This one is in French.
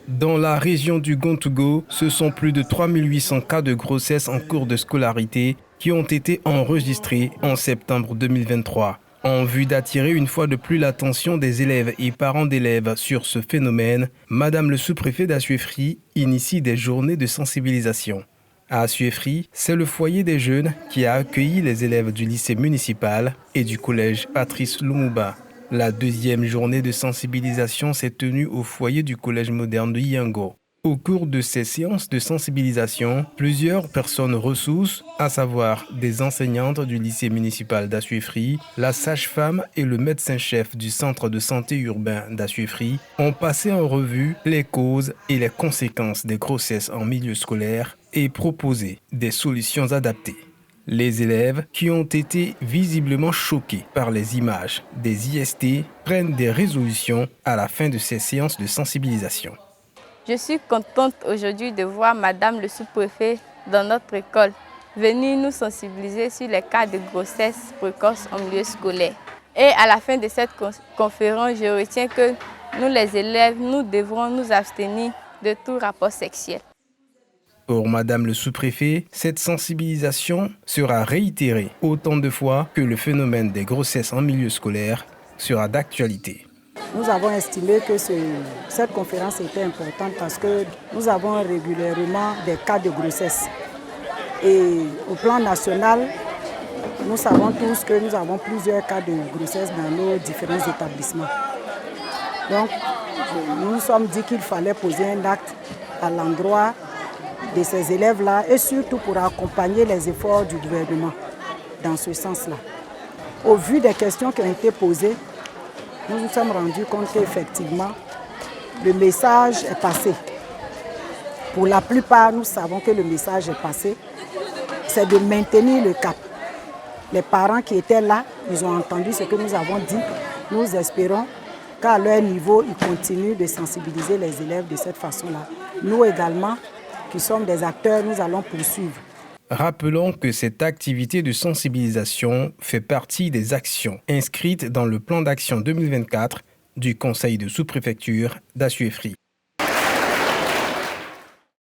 Dans la région du Gontougo, ce sont plus de 3800 cas de grossesse en cours de scolarité qui ont été enregistrés en septembre 2023. En vue d'attirer une fois de plus l'attention des élèves et parents d'élèves sur ce phénomène, Madame le sous-préfet d'Assuéfry initie des journées de sensibilisation. À Assuéfry, c'est le foyer des jeunes qui a accueilli les élèves du lycée municipal et du collège Patrice Lumumba. La deuxième journée de sensibilisation s'est tenue au foyer du collège moderne de Yango. Au cours de ces séances de sensibilisation, plusieurs personnes ressources, à savoir des enseignantes du lycée municipal d'Assuéfry, la sage-femme et le médecin-chef du centre de santé urbain d'Assuéfry, ont passé en revue les causes et les conséquences des grossesses en milieu scolaire et proposé des solutions adaptées. Les élèves, qui ont été visiblement choqués par les images des IST, prennent des résolutions à la fin de ces séances de sensibilisation. Je suis contente aujourd'hui de voir Madame le sous-préfet dans notre école venir nous sensibiliser sur les cas de grossesse précoce en milieu scolaire. Et à la fin de cette conférence, je retiens que nous les élèves, nous devrons nous abstenir de tout rapport sexuel. Pour Madame le sous-préfet, cette sensibilisation sera réitérée autant de fois que le phénomène des grossesses en milieu scolaire sera d'actualité. Nous avons estimé que cette conférence était importante parce que nous avons régulièrement des cas de grossesse. Et au plan national, nous savons tous que nous avons plusieurs cas de grossesse dans nos différents établissements. Donc, nous nous sommes dit qu'il fallait poser un acte à l'endroit de ces élèves-là et surtout pour accompagner les efforts du gouvernement dans ce sens-là. Au vu des questions qui ont été posées, nous nous sommes rendus compte qu'effectivement, le message est passé. Pour la plupart, nous savons que le message est passé. C'est de maintenir le cap. Les parents qui étaient là, ils ont entendu ce que nous avons dit. Nous espérons qu'à leur niveau, ils continuent de sensibiliser les élèves de cette façon-là. Nous également, qui sommes des acteurs, nous allons poursuivre. Rappelons que cette activité de sensibilisation fait partie des actions inscrites dans le plan d'action 2024 du Conseil de sous-préfecture d'Assuéfry.